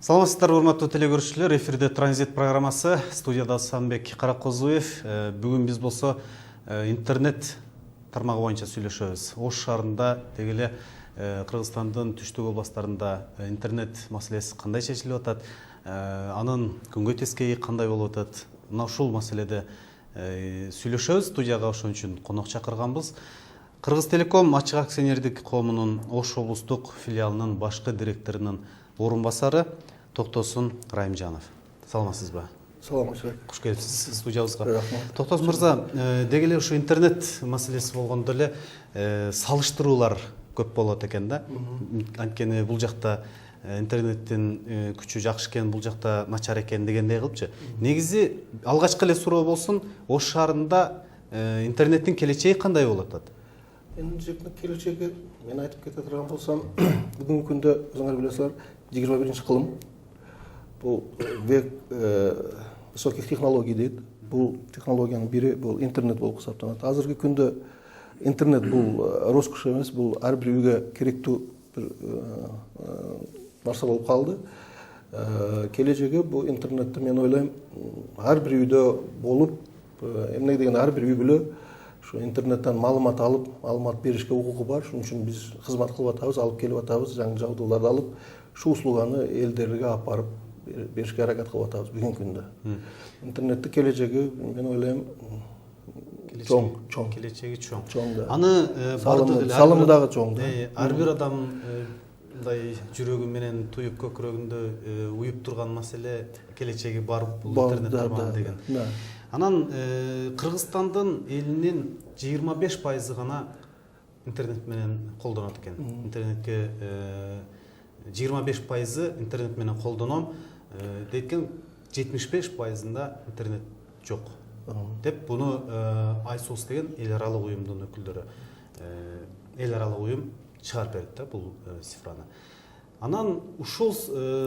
Саламатсыздар, урматтуу телекөрүүчүлөр. Эфирде Транзит программасы, студияда Санбек Каракозуев. Бүгүн биз болсо интернет тармагы боюнча сүйлөшөбүз. Ош шаарында дегеле Кыргызстандын түштүк областарында интернет маселеси кандай чечилип атат, анын күнгөй тескейи кандай болуп атат? Мына ушул маселеде сүйлөшөбүз. Студияга ошон үчүн конок чакырганбыз. Кыргыз Телеком ачык акционердик коомунун Ош облустук филиалынын башкы директорунун орун басары Токтосун Райымжанов. Саламатсызбы? Саламатчылык. Куш келипсиз студиябызга. Рахмат. Токтос мырза, дегеле ушу интернет маселеси болгондо эле салыштыруулар көп болот экен да. Анткени бул жакта интернеттин күчү жакшы экен, бул жакта начар экен дегендей кылыпчы. Негизи алгачкы эле суроо болсун, Ош шаарында интернеттин келечеги кандай болуп атат? Келечеги мен айтып кете турган болсом, бүгүнкү күндө өзүңөр билесиңер, 21-кылым. Бул век высоких технологий дейт. Бул технологиянын бири бул интернет болуп саналат. Азыркы күндө интернет бул роскош эмес, бул ар бир үйгө керектүү бир нарса болуп калды. Келечеги бул интернетти мен ойлойм ар бир үйдө болуп, эмне дегенде ар бир үй бүлө şu internetten маалымат алып, маалымат беришке укугу бар. Шуның үчүн биз кызмат кылып атабыз, алып келип атабыз, жаңы жабдууларды алып, шу услуганы элдерге алып барып беришке аракет кылып атабыз бүгүнкү күндө. Интернеттин келечеги мен ойлойм чоң. Келечеги чоң. Да. Аны салымы дагы чоң да. Ар бир адам мындай жүрөгү менен туюп көкүрөгүндө уюп турган маселе келечеги бар бул интернет тармагы деген. Анан Кыргызстандын элинин 25% гана интернет менен колдонот экен. Интернетке 25% интернет менен колдоном дейткен 75%-ында интернет жок. Деп буну ISOS деген эл аралык уюмдун өкүлдөрү, эл аралык уюм чыгарып берет да бул цифраны. Анан ушул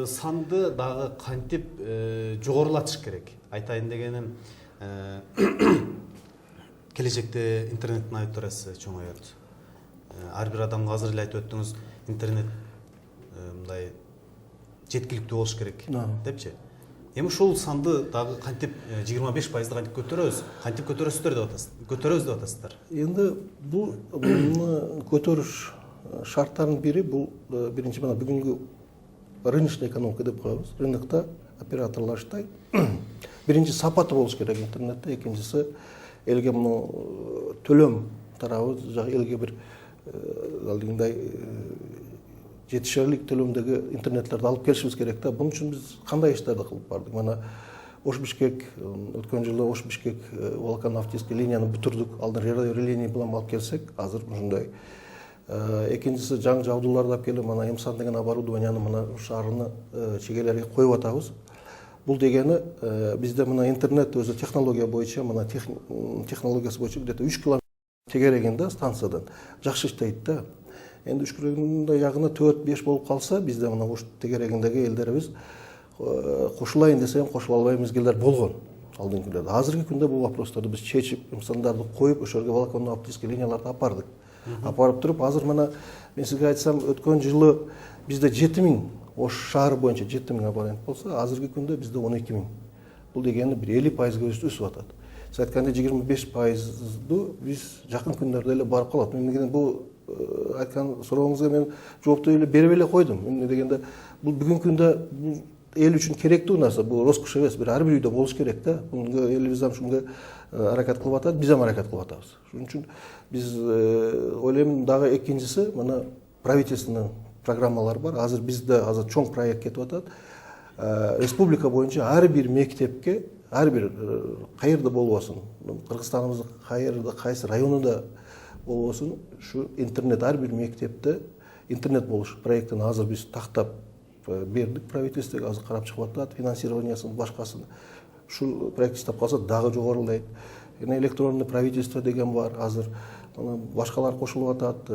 санды дагы кантип жогорулатыш керек? Айтайын дегеним, келечекте интернеттин аудиториясы чоңойот. Ар бир адамга азыр эле айтып өттүңүз, интернет мындай жеткиликтүү болуш керек депчи. Эми ушул санды дагы кантип 25% кантип көтөрөбүз? Кантип көтөрөсүздөр деп атасыздар? Көтөрөбүз деп атасыздар. Энди бул көтөрүш шарттарынын бири бул биринчи мына бүгүнкү рыночный экономика деп коебуз. Рынокто операторлор иштейт. Биринчи сапаты болуш керек интернетте, экинчиси элге муну төлөм тарабы жагы элге бир ал дегендей жетишерлик төлөмдөгү интернеттерди алып келишибиз керек да. Бунун үчүн биз кандай иштерди кылып бардык? Мына Ош-Бишкек өткөн жылы Ош-Бишкек Волоконно-Оптический линияны бүтүрдүк. Алдан релени план алып келсек, азыр ушундай. Экинчиси жаңы жабдууларды алып келип, мына Эмсан деген оборудованияны мына шаарыны чегелерге коюп атабыз. Бул дегени бизде мына интернет өзү технология боюнча, мына технологиясы боюнча где-то 3 километр тегерегинде станциядан жакшы иштейт да. Энди 3 километрдин ягына 4-5 болуп калса, бизде мына уш тегерегиндеги элдерибиз кошулайын десе кошула албай мезгилдер болгон алдыңкы күндөрдө. Азыркы күндө бул вопростарды биз чечип, имсандарды коюп, ошол жерге волоконно-оптический линияларды алып бардык. Алып барып туруп, азыр мына мен сизге айтсам, өткөн жылы бизде 7000 Ош шаары боюнча 7000 абонент болсо, азыркы күндө бизде 12000. Бул дегени бир 50% өсүп атат. Сиз айткандай 25%ду биз жакын күндөрдө эле барып калат. Мен деген бул айткан сурооңузга мен жоопту эле берип эле койдум. Эмне дегенде бул бүгүнкү күндө бул эл үчүн керектүү нарса, бул роскош эмес, бир ар бир үйдө болуш керек да. Буга элибиз ham шунга аракет кылып атат, биз ham аракет кылып атабыз. Шуның үчүн биз ойлойм дагы экинчиси мына правительственный программалар бар. Азыр бизде чоң проект кетип атат. Республика боюнча ар бир мектепке, ар бир каерде болбосун, Кыргызстаныбыздын каерде, кайсы районунда болбосун, ушу интернет ар бир мектепте интернет болуш проектин азыр биз тактап бердик правительствого, азыр карап чыгып атат, финансированиясын башкасын. Ушул проект иштеп калса дагы жогорулайт. Электронный правительство деген бар, азыр башкалар кошулуп атат.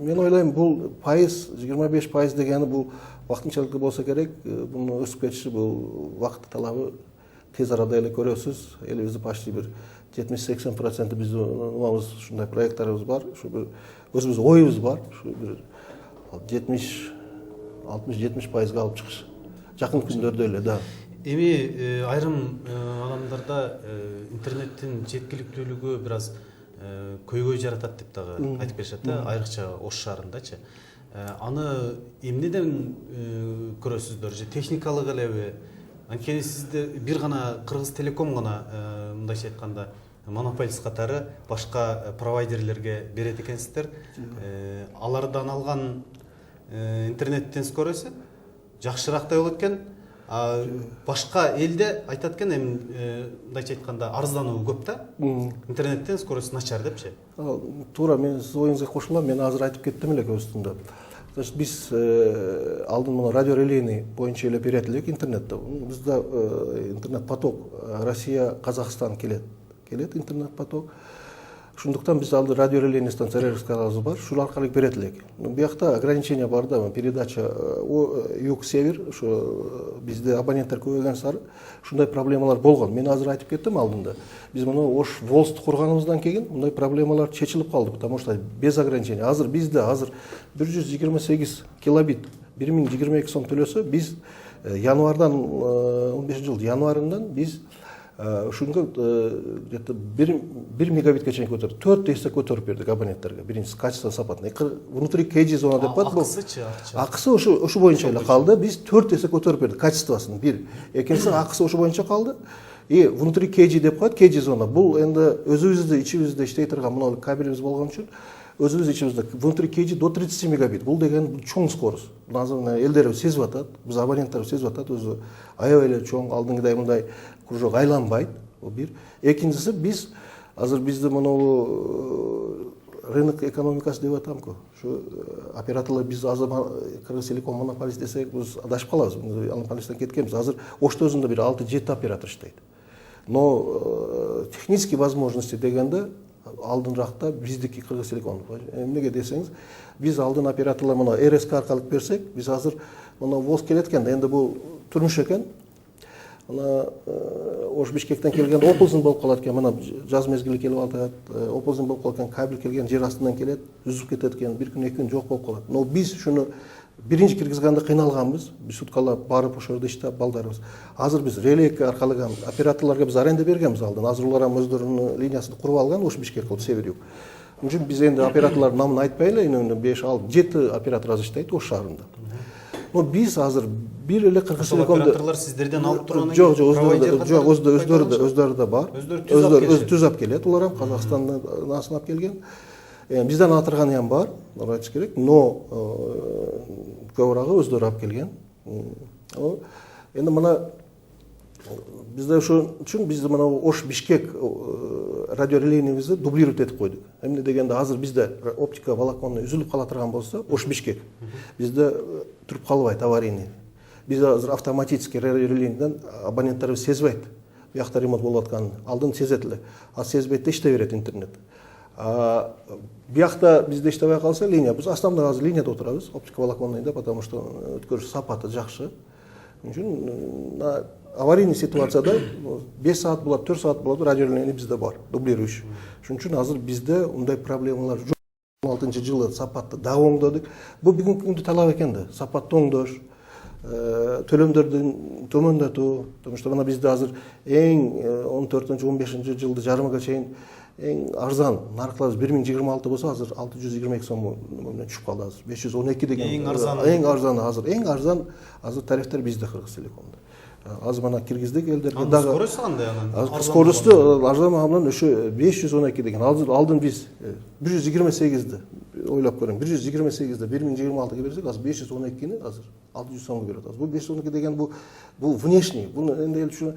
Мен ойлойм бул пайыз, 25% дегени бул вакытынчалык болсо керек. Буну өсүп кетиши бул вакыт талабы. Тез арада эле көрөсүз. Элибизде почти бир 70-80% биздин ушундай проекттарыбыз бар. Ушу бир өзүбүздүн оюбуз бар. Ушу бир 70 60-70% алып чыгыш. Жакын күндөрдө эле да. Эми айрым адамдарда интернеттин жеткиликтүүлүгү бир аз көйгөй жаратат деп дагы айтып беришет да, айрыкча Ош шаарындачы. Аны эмнеден көрөсүздөр? Же техникалык элеби? Анткени сизде бир гана Кыргыз Телеком гана мындайча айтканда монополист катары башка провайдерлерге берет экенсиздер. Алардан алган интернеттен көрөсү жакшыраактай болот экен. Башка элде айтат экен, эми мындайча айтканда арыздануу көп да. Интернеттен скорости начар депчи. Туура, мен сиз оюңузга кошулам. Мен азыр айтып кеттим эле көбүстүндө. Значит, биз алдын мына радио релейный боюнча эле берет элек интернетте. Бизде интернет поток Россия, Казакстан келет интернет поток. Ошондуктан биз алды радио релейный станцияларыбыз бар, ушул аркылуу берет элек. Биякта ограничение бар да, передача юг-север, ошо бизде абоненттер көбөйгөн сары ушундай проблемалар болгон. Мен азыр айтып кеттим алдында. Биз муну Ош Волсту курганыбыздан кийин мындай проблемалар чечилип калды, потому что без ограничения. Азыр бизде 128 килобит 1022 сом төлөсө, биз январдан 15 январынан биз ушунга где-то 1 мегабитке чейин көтөрдүк. 4 эсе көтөрүп бердик абоненттерге. Биринчиси качество сапатын. Внутри KG зона деп коет бул. Акысы ошо боюнча эле калды. Биз 4 эсе көтөрүп бердик качествосын. Бир. Экинчиси акысы ошо боюнча калды. И внутри KG деп коет, KG зона. Бул энди өзүбүздө ичибизде иштей турган мына кабелибиз болгон үчүн өзүбүз ичибизде внутри KG до 30 мегабит. Бул деген чоң скорость. Азыр элдерибиз сезип атат, биз абоненттерибиз сезип атат, өзү аябай эле чоң, алдыңгыдай мындай кружок айланбайт. Бул бир. Экинчиси биз азыр бизде монолу рынок экономикасы деп атамку. Ушу операторлор биз азыр Кыргыз Телеком монополист десек, биз адашып калабыз. Монополисттен кеткенбиз. Азыр Ошто өзүндө бир 6-7 оператор иштейт. Но технические возможности дегенде алдынракта биздики Кыргыз Телеком. Эмнеге десеңиз, биз алдын операторлор мына РСК аркылуу берсек, биз азыр мына ВОЗ келет экен, энди бул турмуш экен. Мына Ош Бишкектен келген Оползун болуп калат экен, мына жаз мезгили келип атат, Оползун болуп калат экен, кабель келген жер астынан келет, үзүп кетет экен, бир күн, 2 күн жок болуп калат. Но биз шуну биринчи киргизганда кыйналганбыз, биз суткалап барып ошол жерде иштеп балдарыбыз. Азыр биз релейка аркылуу операторлорго биз аренда бергенбиз алдын. Азыр улар ham өздөрүнүн линиясын куруп алган, Ош Бишкек кылып север-юг. Ошон үчүн биз энди операторлордун намын айтпай эле, 5-6-7 оператор азыр иштейт Ош шаарында. Но биз азыр бир эле Кыргыз Телекомдо операторлор сиздерден алып турган жок, өздөрү да бар. Өздөрү түзөп келет, улар ham Казакстандан насынап келген. Бизден атырганы ham бар, айтыш керек, но көбүрөөгү өздөрү алып келген. Энди мына бизде ошон үчүн биз мына Ош Бишкек радио релейныйбызды дублировать этип койдук. Эмне дегенде азыр бизде оптика волоконный үзүлүп кала турган болсо, Ош Бишкек бизде туруп калбайт аварийный. Биз азыр автоматически радио релейныйден абоненттерибиз сезбейт. Биякта ремонт болуп атканын алдын сезет эле. А сезбейт да иштей берет интернет. Биякта бизде иштебей калса линия, биз основной азыр линияда отурабыз, оптика волоконныйда, потому что өткөрүш сапаты жакшы. Үчүн аварийный ситуацияда 5 саат болот, 4 саат болот, радио релейный бизде бар, дублирующий. Ошон үчүн азыр бизде мындай проблемалар жок. 2016-жылы сапатты дагы оңдодук. Бул бүгүнкү күндө талап экен да, сапатты оңдош, төлөмдөрдүн төмөндөтүү, потому что мына бизде азыр эң 14-15 жылды жарымга чейин эң арзан наркаларыбыз 1026 болсо, азыр 622 сом менен түшүп калды азыр. 512 деген эң арзан азыр тарифтер бизде Кыргыз Телекомдо. Азыр мына киргиздик элдерге дагы скорость кандай анан? Скоросту арзан менен ошо 512 деген. Алдын биз 128ди ойлоп көрөң. 128ди 1026га берсек, азыр 512ни азыр 600 сомго берет. Бул 512 деген бул внешний, бул энди эл үчүн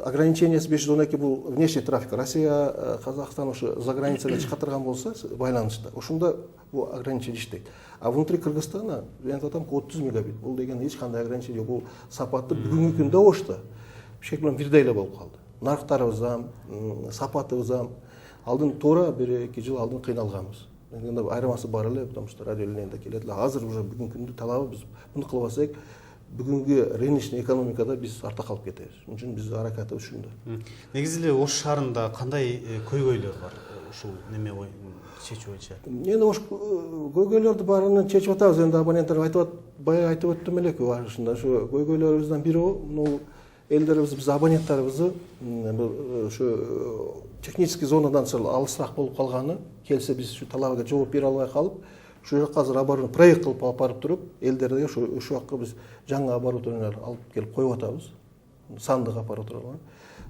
ограничениясы 512 бул внешний трафик. Россия, Казакстан ошо за границага чыга турган болсо байланышта. Ошондо бул ограничение иштейт. А внутри Кыргызстана, мен айтам, 30 мегабит. Бул деген эч кандай ограничение, бул сапаты бүгүнкү күндө Ошто бишкек бирдей эле болуп калды. Нарктарыбыз ham, сапатыбыз ham алдын туура 1-2 жыл алдын кыйналганбыз. Эми айырмасы бар эле, потому что радио релейныйда келет эле. Азыр уже бүгүнкү күндө талабы биз муну кылбасак, бүгүнкү рыночный экономикада биз артта калып кетебиз. Ошон үчүн биз аракатыбыз ушунда. Негизи эле Ош шаарында кандай көйгөйлөр бар ушул неме чечүү боюнча? Енді ош көйгөйлөрдү баарынан чечип атабыз. Енді абоненттер баягы айтып өттүм элек башында. Ошо көйгөйлөрүбүздөн бири бул элдерибиз, биз абоненттарыбызды ошо технический зонадан сыл алысыраак болуп калганы, келсе биз ушу талабыга жооп бере албай калып, ушул жака азыр оборудование проект кылып алып барып туруп, элдерге ошол жака биз жаңы оборудованиялар алып келип коюп атабыз. Сандык аппаратуралар.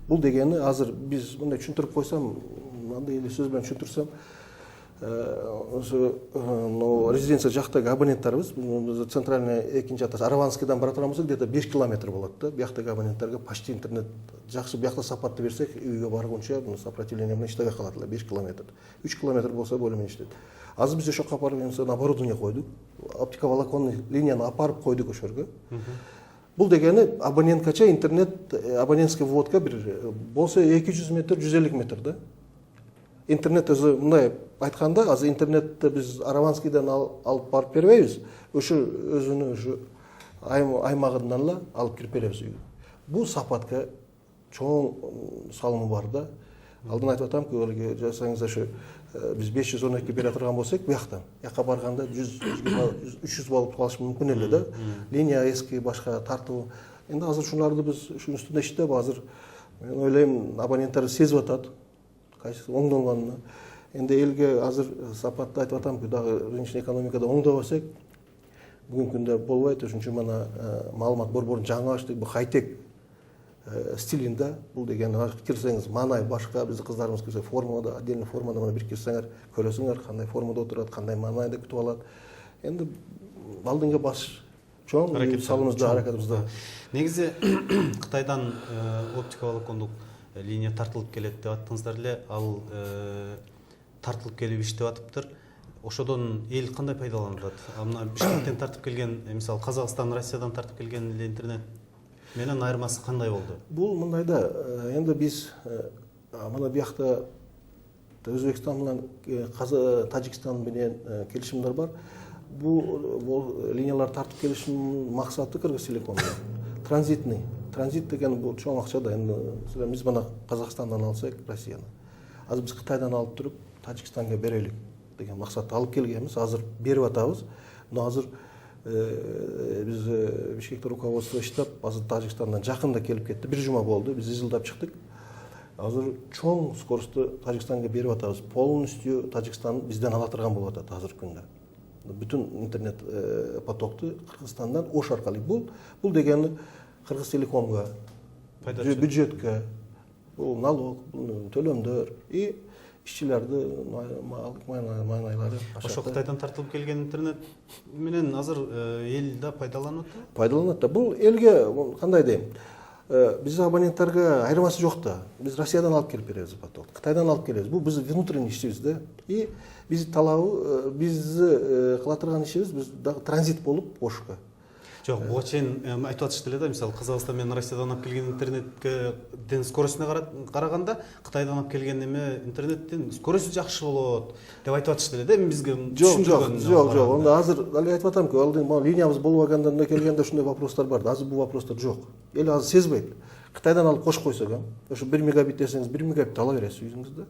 Бул дегени азыр биз мындай түшүндүрүп койсом, андай эле сөз менен түшүндүрсөм, резиденция жактагы абоненттарыбыз, центральный экинчи атасы Араванскийдан бара турган болсок, где-то 5 километр болот да. Бияктагы абоненттерге почти интернет жакшы, биякта сапатты берсек, үйгө баргунча сопротивление менен иштебей калат эле 5 километр. 3 километр болсо более менен иштейт. Азыр биз ошо жака апарып оборудование койдук. Оптиковолоконный линияны апарып койдук ошол жерге. Бул дегени абоненткача интернет, абонентский вводка бир болсо 200 метр, 150 метр да. Интернет өзү мындай айтканда, азыр интернетти биз Араванскийден алып барып бербейбиз. Ошо өзүнүн ошо аймагынан эле алып кирип беребиз үйгө. Бул сапатка чоң салымы бар да. Алдын айтып атам, көбөлгө жасаңыз ошо биз 512 бере турган болсок, буяктан яка барганда 100-300 болуп калышы мүмкүн эле да. Линия эски, башка тартуу. Эми азыр шуларды биз ушунун үстүндө иштеп, азыр мен ойлойм абоненттер сезип атат. Кайсы оңдонгонуна. Энди элге азыр сапатты айтып атам, дагы рыночный экономикада оңдобосок, бүгүнкү күндө болбойт. Ошон үчүн мана маалымат борборун жаңылаштык, бул хай-тек стилинде. Бул деген кирсеңиз манай башка, биздин кыздарыбыз кирсе формада, отдельный формада мына бир кирсеңер, көрөсүңөр кандай формада отурат, кандай манайды күтүп алат. Энди алдыңга баш чоң салымызда, аракетибизде. Негизи Кытайдан оптиковолокондук линия тартылып келет деп аттыңыздар эле, ал тартылып келип иштеп атыптыр. Ошодон эл кандай пайдаланып атат? Мына Бишкектен тартып келген, мисалы Казакстан, Россиядан тартып келген эле интернет менен айырмасы кандай болду? Бул мындай да, энди биз мына биякта Өзбекстан менен Тажикстан менен келишимдер бар. Бул линиялар тартып келишимдин максаты Кыргызтелеком. Транзитный. Транзит деген бул чоң акча да. Энди биз мына Казакстандан алсак, Россияны. Азыр биз Кытайдан алып туруп Тажикстанга берелик деген максатта алып келгенбиз. Азыр берип атабыз. Но азыр биз Бишкекте руководство иштеп, азыр Тажикстандан жакында келип кетти. Бир жума болду. Биз изилдап чыктык. Азыр чоң скоросту Тажикстанга берип атабыз. Полностью Тажикстан бизден ала турган болуп атат азыркы күндө. Бүтүн интернет потокту Кыргызстандан ош аркылуу. Бул дегени Кыргызтелекомго, бюджетке, бул налог, төлөмдөр и ишчилерди майлары. Ошо Кытайдан тартылып келген интернет менен азыр эл да пайдаланып атат? Пайдаланат да. Бул элге кандай дейм? Биздин абоненттерге айырмасы жок да. Биз Россиядан алып келип беребиз поток, Кытайдан алып келебиз. Бул биз внутренний ишибиз да. И биз талабы, биз кыла турган ишибиз, биз дагы транзит болуп ошко. Жок, буга чейин айтып атышты эле да, мисалы Казакстан менен Россиядан алып келген интернетке скоростуна караганда Кытайдан алып келген эме интернеттин скоросту жакшы болот деп айтып атышты эле да. Эми бизге түшүндүргөн. Жок. Онда азыр эле айтып атамки, алдын линиябыз болбагандан келгенде ушундай вопростор бар да. Азыр бул вопростор жок. Эл азыр сезбейт. Кытайдан алып кошуп койсок, ошо 1 мегабит десеңиз 1 мегабит ала бересиз үйүңүздө.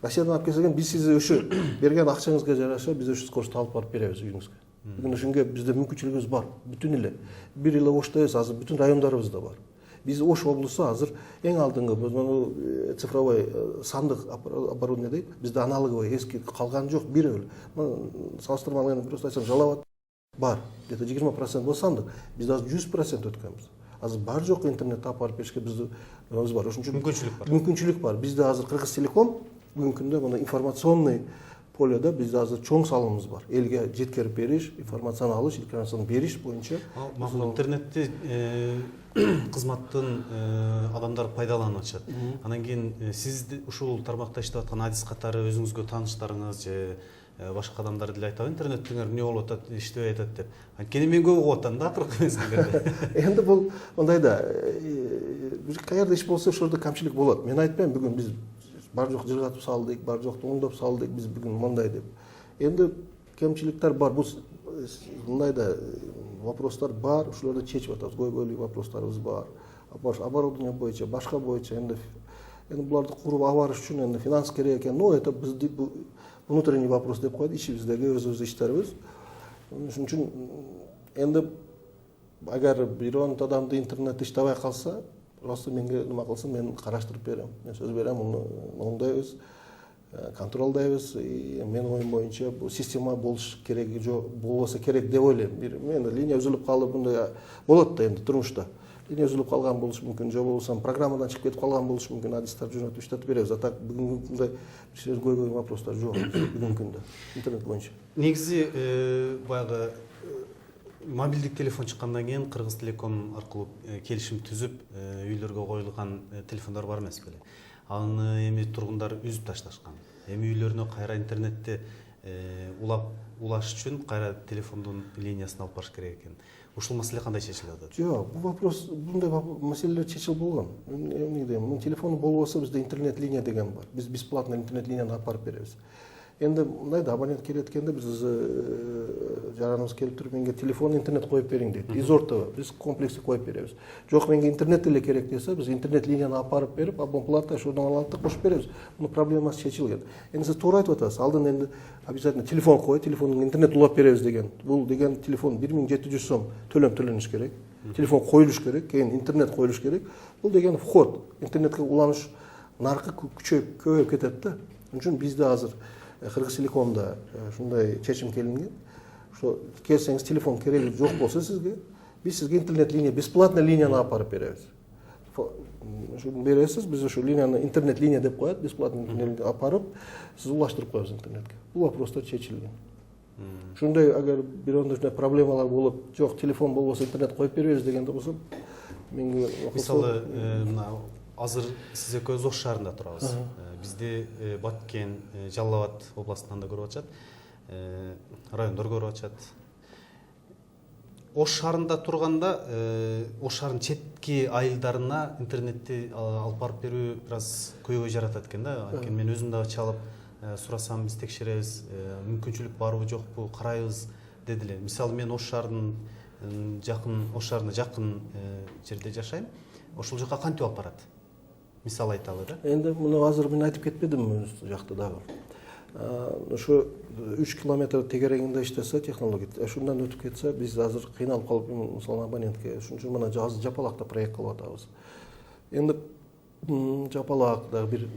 Россиядан алып келсек, биз сизге ошо берген акчаңызга жараша биз ошо скоросту алып барып беребиз үйүңүзгө. Бүгүн ошонго бизде мүмкүнчүлүгүбүз бар. Бүтүн эле. Бир эле Ошто эмес, азыр бүтүн райондарыбызда бар. Биз Ош облусу азыр эң алдыңкы цифровой сандык оборудование дейт. Бизде аналоговый эски калган жок, бир эле. Салыштырмалуу менен просто айтсам, Жалал бар. Где-то 20% болсо сандык. Биз азыр 100% өткөнбүз. Азыр бар жок интернетти апарып беришке биздин бар. Ошон үчүн мүмкүнчүлүк бар. Бизде азыр Кыргызтелеком бүгүнкү күндө мына информационный поледа бизде азыр чоң салымыбыз бар. Элге жеткирип бериш, информацияны алыш, информацияны бериш боюнча. Макул интернетти кызматтын адамдар пайдаланып атышат. Анан кийин сиз ушул тармакта иштеп аткан адис катары өзүңүзгө тааныштарыңыз же башка адамдар деле айтабы, интернеттиңер эмне болуп атат, иштебей атат деп. Анткени мен көп угуп атам да акыркы мезгилдерде. Энди бул мындай да, каерде иш болсо ошол жерде камчылык болот. Мен айтпайм, бүгүн биз бар жок жыргатып салдык, бар жокту оңдоп салдык, биз бүгүн мындай деп. Энди кемчиликтер бар, бул мындай да вопростор бар, ушуларды чечип атабыз. Көйгөйлүү вопростарыбыз бар. Оборудование боюнча, башка боюнча энди буларды куруп алып барыш үчүн энди финанс керек экен. Но это внутренний вопрос деп коет, ичибиздеги өз иштерибиз. Ошон үчүн энди агар бирөөнт адамды интернет иштебей калса, просто менге нема кылсын, мен караштырып берем. Мен сөз берем, муну оңдойбуз, контролдойбуз. Менин оюм боюнча бул система болуш кереги жок, болбосо керек деп ойлойм. Мен линия үзүлүп калып, мындай болот да энди турмушта. Линия үзүлүп калган болушу мүмкүн, же болбосо программадан чыгып кетип калган болушу мүмкүн, адистер жөнөтүп иштетип беребиз. А так бүгүнкү мындай көйгөй вопростор жок бүгүнкү күндө интернет боюнча. Негизи баягы мобилдик телефон чыккандан кийин Кыргыз Телеком аркылуу келишим түзүп, үйлөргө коюлган телефондар бар эмес беле? Аны эми тургундар үзүп ташташкан. Эми үйлөрүнө кайра интернетти улаш үчүн кайра телефондун линиясын алып барыш керек экен. Ушул маселе кандай чечилип атат? Жок, бул вопрос, мындай маселелер чечилип болгон. Эмне дейм, телефон болбосо бизде интернет линия деген бар. Биз бесплатно интернет линияны алып барып беребиз. Энди мындай да, абонент келет эткенде биз жараныбыз келип туруп, менге телефон, интернет коюп бериң дейт. Изорто биз комплекси коюп беребиз. Жок, менге интернет эле керек десе, биз интернет линияны алып барып берип, абонплата ошондон алат да кошуп беребиз. Мунун проблемасы чечилген. Энди сиз туура айтып атасыз. Алдын энди обязательно телефон кой, телефондон интернет улап беребиз деген. Бул деген телефон 1700 сом төлөнүш керек. Телефон коюлуш керек, кийин интернет коюлуш керек. Бул деген вход. Интернетке уланыш наркы күчөйүп, көбөйүп кетет да. Ошон үчүн бизде азыр Кыргыз Телекомда ушундай чечим келинген. Ошо келсеңиз, телефон кереги жок болсо сизге, биз сизге интернет линия, бесплатно линияны алып барып беребиз. Ошону бересиз, биз ошо линияны интернет линия деп коет, бесплатно линияны алып барып, сиз улаштырып коебуз интернетке. Бул вопростор чечилген. Ушундай агар бирөөндө проблемалар болуп, жок, телефон болбосо интернет коюп беребиз дегенде болсо, менге мисалы, азыр сиз экөөбүз Ош шаарында турабыз. Бизде Баткен, Жалал Абад областынан да көрүп атышат, райондор көрүп атышат. Ош шаарында турганда, Ош шаарынын четки айылдарына интернетти алып барып берүү бир аз көйгөй жаратат экен да. Анткени мен өзүм дагы чалып сурасам, биз текшеребиз, мүмкүнчүлүк барбы жокпу карайбыз дедилер. Мисалы, мен Ош шаарына жакын жерде жашайм. Ошол жака кантип алып барат? Мисал айталы да. Энди муну азыр мен айтып кетпедимби өз жакта дагы. Ошо 3 километр тегерегинде иштесе технология, ошондон өтүп кетсе, биз азыр кыйналып калып, мисалы абонентке, ошон үчүн мына азыр Жапалакта проект кылып атабыз. Энди Жапалак дагы бир,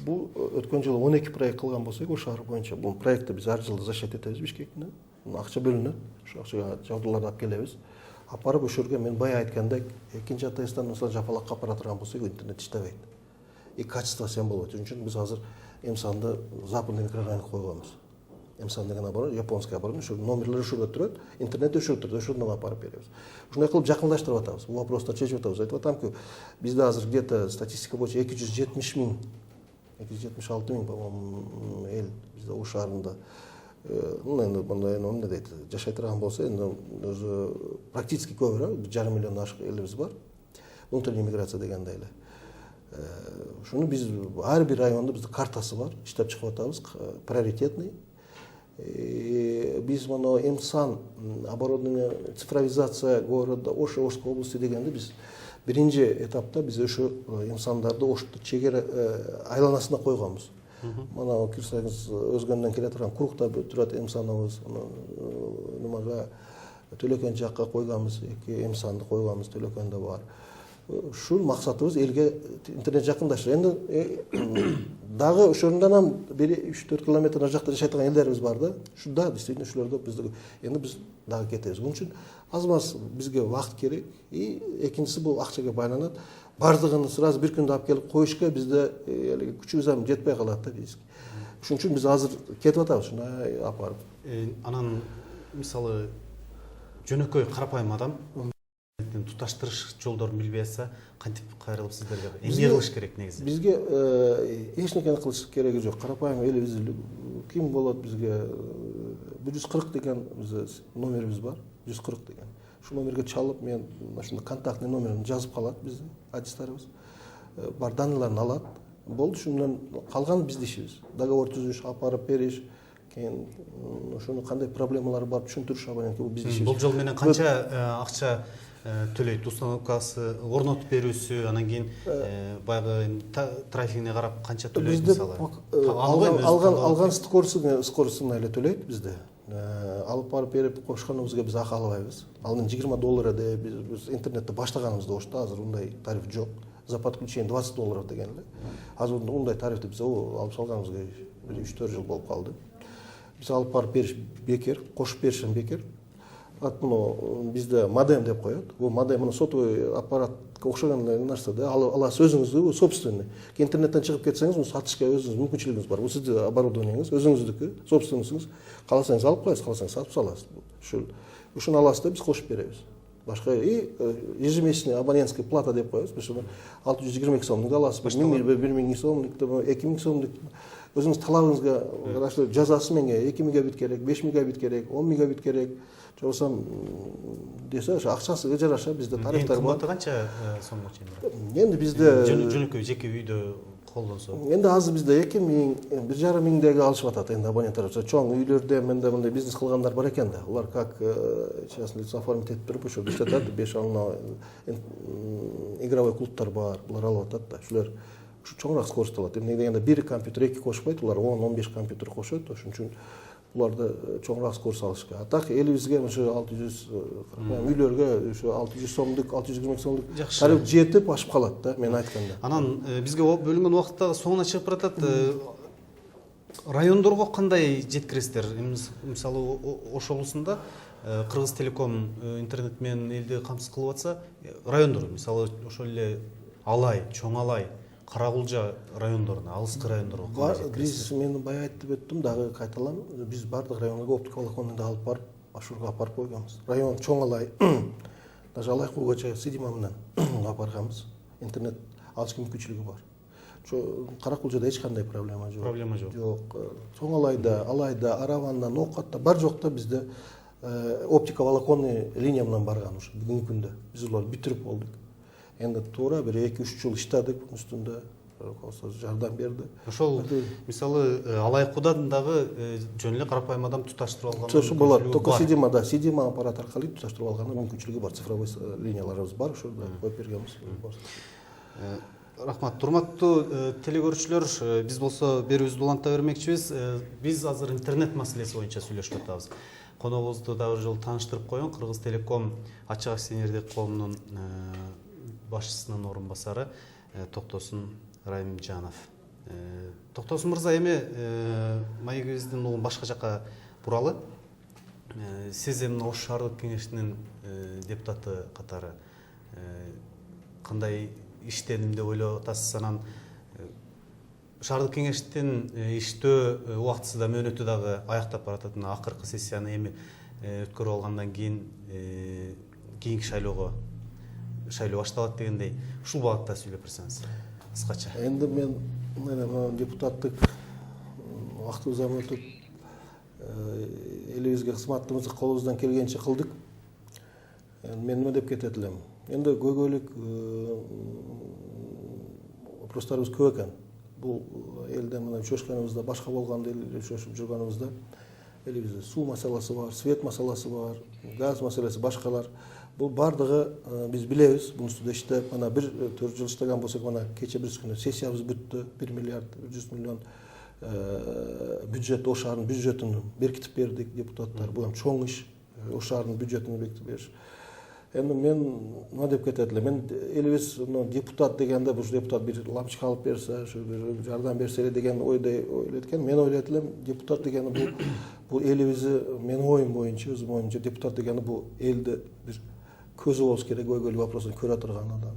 бул өткөн жылы 12 проект кылган болсок, Ош шаары боюнча бул проектти биз ар жылы защит этебиз Бишкектен. Акча бөлүнөт, ошо акчага жабдууларды алып келебиз. Алып барып ошо жерге мен бая айткандай, экинчи АТСтан мисалы Жапалакка апара турган болсок, интернет иштебейт. И качество сем болот. Ошон үчүн биз азыр Эмсанды западный микрорайонго койгонбуз. Эмсан деген оборот, японский оборот, ошо номерлер ошондо турат, интернет ошондо турат, ошондон алып барып беребиз. Ушундай кылып жакындаштырып атабыз. Бул вопросту чечип атабыз. Айтып атамки, бизде азыр где-то статистика боюнча 270 миң, 276 миң, по-моему, эл бизде Ош шаарында энди мындай эмне дейт, жашай турган болсо, энди өзү практически көбүрөөк, 1,5 миллиондон ашык элибиз бар. Внутренняя миграция дегенде эле. Ошону биз ар бир райондо биздин картасы бар, иштеп чыгып атабыз, приоритетный. Биз моно Эмсан оборудование цифровизация города Ошской области дегенде биз биринчи этапта биз ошо Эмсандарды Ошту чегара айланасына койгонбуз. Мына кирсеңиз, өзгөндөн келе турган Курукта турат Эмсаныбыз, немага Төлөкөн жакка койгонбуз, 2 Эмсанды койгонбуз, Төлөкөндө бар. Ушул максатыбыз элге интернет жакындаштыруу. Энди дагы ошондон ham 3-4 километр нары жакта жашай турган элдерибиз бар да. Ушунда действительно ушуларда бизде энди биз дагы кетебиз. Бунун үчүн аз-маз бизге вакыт керек. И экинчиси бул акчага байланат. Бардыгын сразу бир күндө алып келип коюшка бизде күчүбүз ham жетпей калат да биз. Ошон үчүн биз азыр кетип атабыз, ушундай алып барып. Анан мисалы жөнөкөй карапайым адам туташтырыш жолдорун билбей атса, кантип кайрылып сиздерге эмне кылыш керек негизи? Бизге эч нерсени кылыш кереги жок. Карапайым элибиз ким болот бизге 140 деген бизде номерибиз бар. 140 деген. Ушул номерге чалып, мен ушундай контактный номерин жазып калат биздин адистарыбыз. Бар данныйларын алат. Болду, ушундан калган биздин ишибиз. Договор түзүш, алып барып бериш, кийин ошону кандай проблемалары бар түшүндүрүш абонентке, бул биздин ишибиз. Бул жол менен канча акча төлөйт, установкасы, орнотуп берүүсү, анан кийин баягы трафигине карап канча төлөйт Бизде мисалы? алган скоросуна эле төлөйт бизде. Алып барып берип кошконубузга биз акы албайбыз. Ал $20 деп биз интернетте баштаганыбызда ошто, азыр ундай тариф жок. За подключение $20 деген эле. Азыр ундай тарифти биз алып салганыбызга 3-4 жыл болуп калды. Биз алып барып бериш бекер, кошуп беришим бекер. Bizde modem деп коет. Bu modem сотовый аппаратка окшогон нерсе да. Аласыз өзүңүздү собственный. Интернеттен чыгып кетсеңиз, муну сатышка өзүңүз мүмкүнчүлүгүңүз бар. Бул сиздин оборудованиеңиз, өзүңүздүкү, собственностьуңуз. Кааласаңыз алып коесуз, кааласаңыз сатып саласыз. Ушуну аласыз да биз кошуп беребиз. Башка ежемесячный абонентская плата деп коебуз. Биз 622 сомдук аласыз, 1000 сомдук, 2000 сомдук. Өзүңүз талабыңызга караштуу жазасыз, менге 2 мегабит керек, 5 мегабит керек, 10 мегабит керек. Жоксам десе, акчасыга жараша бизде тарифтер бар. Кымбаты канча сомго чейин барат? Эndi бизде жөнөкөй жеке үйдө колдонсо. Эndi азыр бизде 2000, 1,5 миңдеги алышып атат энди абоненттер. Чоң үйлөрдө мындай бизнес кылгандар бар экен да. Улар как частный лицо оформить этип берип, ошо иштетет, 5 игровой клубтар бар, булар алып атат да. Шулар чоңураак скорость алат. Эмне дегенде бир компьютер 2 кошпойт, улар 10-15 компьютер кошот, ошон үчүн буларды чоңураак скорость алышка. А так элибизге ошо 600 үйлөргө ошо 600 сомдук, 620 сомдук тариф жетип ашып калат да, мен айтканда. Анан бизге бөлүнгөн убакытта соңуна чыгып баратат. Райондорго кандай жеткиресиздер? Мисалы Ош облусунда Кыргыз Телеком интернет менен элди камсыз кылып атса, райондор мисалы ошол эле Алай, Чоң Алай, Каракулжа райондоруна, алыскы райондорго биз мен бая айтып өттүм, дагы кайталам. Биз бардык районго оптиковолоконду алып барып, Ашурга апарып койгонбуз. Район Чоң Алай, даже Алайкул көчө Сидима менен алып барганбыз. Интернет алыш мүмкүнчүлүгү бар. Каракулжада эч кандай проблема жок. Проблема жок. Жок. Чоң Алайда, Алайда, Араванда, Нокатта бар жокта бизде оптиковолоконный линия менен барган ушу бүгүнкү күндө. Биз уларды бүтүрүп болдук. Енді тура бір 2-3 жыл іштадық бұның үстінде, жардам берді. Ошол мисалы Алайкудан дагы жөн эле карапайым адам туташтырып алган. Ошо болот. Только Сидимада, Сидима аппарат аркылуу туташтырып алганга мүмкүнчүлүгү бар. Цифровой линияларыбыз бар, ошолда коюп бергенбиз. Рахмат. Урматтуу телекөрүүчүлөр, биз болсо берүүбүздү уланта бермекчибиз. Биз азыр интернет маселеси боюнча сүйлөшүп атабыз. Коногубузду дагы бир жолу тааныштырып коеюн. Кыргыз Телеком ачык акционердик коомунун башчысынын орун басары Токтосун Райымжанов. Токтосун мырза, эми маегибиздин угун башка жака буралы. Сиз эми Ош шаардык кеңешинин депутаты катары кандай иштедим деп ойлоп атасыз? Анан шаардык кеңештин иштөө убактысы да мөөнөтү дагы аяктап баратат. Акыркы сессияны эми өткөрүп алгандан кийин кийинки шайлоо башталат дегендей, ушул багытта сүйлөп берсеңиз кыскача. Энди мен депутаттык убакыт узам өтүп, элибизге кызматыбызды колубуздан келгенче кылдык. Мен неме деп кетет элем? Энди көйгөйлүк вопростарыбыз көп экен. Бул элде мына чөшкөнүбүздө, башка болгондо чөшүп жүргөнүбүздө элибизде суу маселеси бар, свет маселеси бар, газ маселеси, башкалар. Бул бардыгы биз билебиз. Бунун үстүндө иштеп, мына 4 жыл иштеген болсок, мына кече бир күнү сессиябыз бүттү. 1 миллиард 100 миллион бюджет, Ош шаарынын бюджетин беркитип бердик депутаттар. Бул эми чоң иш, Ош шаарынын бюджетин беркитип бериш. Эми мен нема деп кетет элем? Мен элибиз депутат дегенде, бул депутат бир лампочка алып берсе, ошо бир жардам берсе деген ойдой ойлойт экен. Мен ойлойт элем, депутат дегени бул элибизди, менин оюм боюнча, өзүм оюмча, депутат дегени бул элди бир көзү болуш керек, көйгөйлүү вопростун көрө турган адам,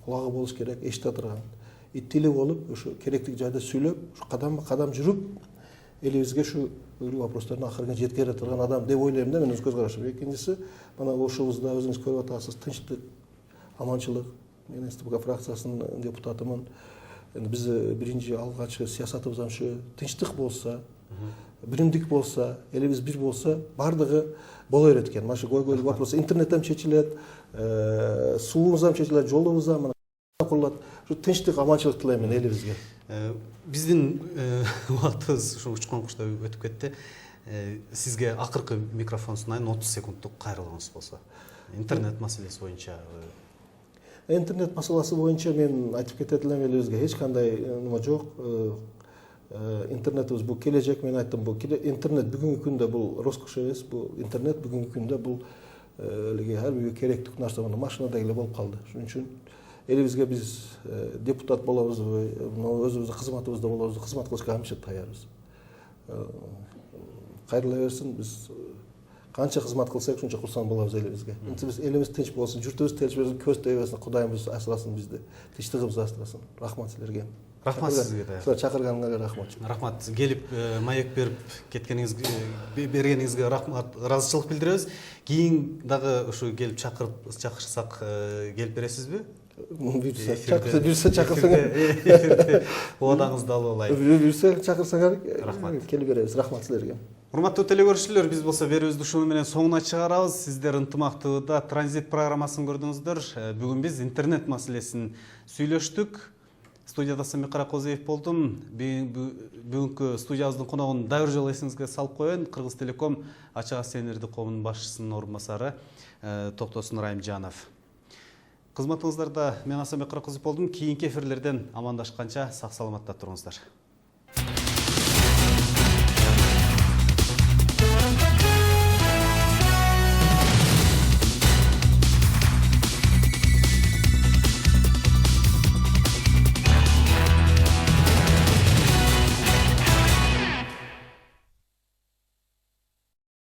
кулагы болуш керек, эшите турган, тили болуп, ошо керектик жайда сүйлөп, кадамма кадам жүрүп, элибизге ушу вопростордун акырына жеткере турган адам деп ойлойм да, мен өз көз карашым. Экинчиси, мына Ошубузда өзүңүз көрүп атасыз, тынчтык, аманчылык. Мен СТБК фракциясынын депутатымын. Эми биз биринчи алгачкы саясатыбыз ошо тынчтык болсо, биримдик болсо, элибиз бир болсо, бардыгы боло берет экен. Машы көйгөйлүү вопрос интернеттен чечилет, суубуздан чечилет, жолубуздан курулат. Ушу тынчтык, аманчылык тилейм мен элибизге. Биздин убактыбыз ушу учкан куштай өтүп кетти. Сизге акыркы микрофон сунайын, 30 секундтук кайрылыгыңыз болсо. интернет маселеси боюнча. Интернет маселасы боюнча мен айтып кетет элем элибизге эч кандай нема жок. Интернетибиз бул келечек. Мен айттым, бул интернет бүгүнкү күндө бул роскош эмес. Бул интернет бүгүнкү күндө бул элге ар бир керектик нерсе, машинада эле болуп калды. Шуның үчүн элибизге биз депутат болобузбу, өзүбүздүн кызматыбызда болобузбу, кызмат кылышка камча таярбыз. Кайрыла берсин, биз канча кызмат кылсак ушунча курсан болобуз элибизге. Биз элибиз тынч болсун, журтубуз тынч болсун, көз тийбесин, Кудайыбыз асырасын бизди, тынчтыгыбызды асырасын. Рахмат силерге. Рахмат сизге да. Силер чакырганыңарга рахмат. Рахмат. Келип маек берип кеткениңизге, бергениңизге рахмат, ыраазычылык билдиребиз. Кийин дагы ушу келип чакырсак келип бересизби? Бирсе чакырсаңар. Оодаңызды алып алайын. Бирсе чакырсаңар Рахмат. келип беребиз. Рахмат силерге. Урматтуу телекөрүүчүлөр, биз болсо берүүбүздү ушуну менен соңуна чыгарабыз. Сиздер ынтымактуулукта транзит программасын көрдүңүздөр. Бүгүн биз интернет маселесин сүйлөштүк. Студияда Самик Каракозуев болдум. Бүгүнкү студиябыздын коногун дагы бир жолу эсиңизге салып коеюн. Кыргыз Телеком Ачык акционердик коомунун башчысынын орун басары Токтосун Райымжанов. Кызматыңыздарда мен Самик Каракозуев болдум. Кийинки эфирлерден амандашканча сак саламатта туруңуздар.